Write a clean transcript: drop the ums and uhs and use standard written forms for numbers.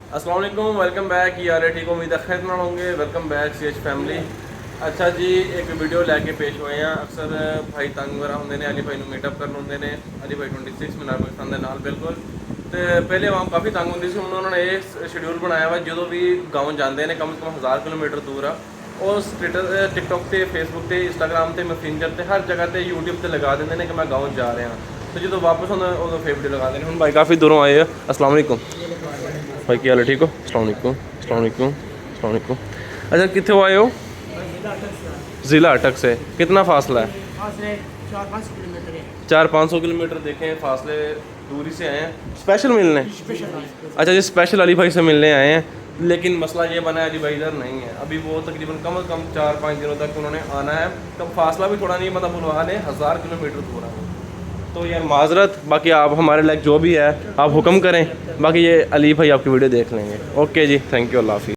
अस्सलाम वालेकुम, welcome back यार। ठीक हो, उम्मीद है खैर ना होंगे। Welcome back C H family. अच्छा जी, एक वीडियो लैके पेश होए हैं। अक्सर भाई तंग वगैरह होंगे ने, अली भाई मीटअप करने होंगे ने। अली भाई 26 मीनार पाकिस्तान के नाल बिल्कुल। तो पहले वहाँ काफ़ी तंग होंगी सी, उन्होंने ये शेड्यूल बनाया हुआ जो भी गाँव जाते हैं कम से कम 1000 किलोमीटर दूर आ और टिकटॉक से, फेसबुक से, इंस्टाग्राम से, मैसेंजर से, हर जगह से, यूट्यूब से लगा देंगे कि मैं गाँव जा रहा। तो जो वापस होना उदों फिर वीडियो लगा देने। हम भाई काफ़ी दूरों आए हैं। अस्सलाम वालेकुम भाई, क्या हाल है? ठीक हो? अस्सलाम वालेकुम, अस्सलाम वालेकुम, अस्सलाम वालेकुम। अच्छा, कितने आए हो? ज़िला अटक से। कितना फासला है? 400-500 किलोमीटर। देखें, फासले दूरी से आए हैं स्पेशल मिलने। अच्छा जी, स्पेशल अली भाई से मिलने आए हैं। लेकिन मसला ये बना है, अली भाई इधर नहीं है अभी। वो तकरीबन कम से कम 4-5 दिनों तक उन्होंने आना है। तो फासला भी थोड़ा नहीं, मतलब बुलवा लें 1000 किलोमीटर दूर है। तो यार माजरत, बाकी आप हमारे लायक जो भी है आप हुक्म करें। बाकी ये अली भाई आपकी वीडियो देख लेंगे। ओके जी, थैंक यू, अल्लाह हाफिज़।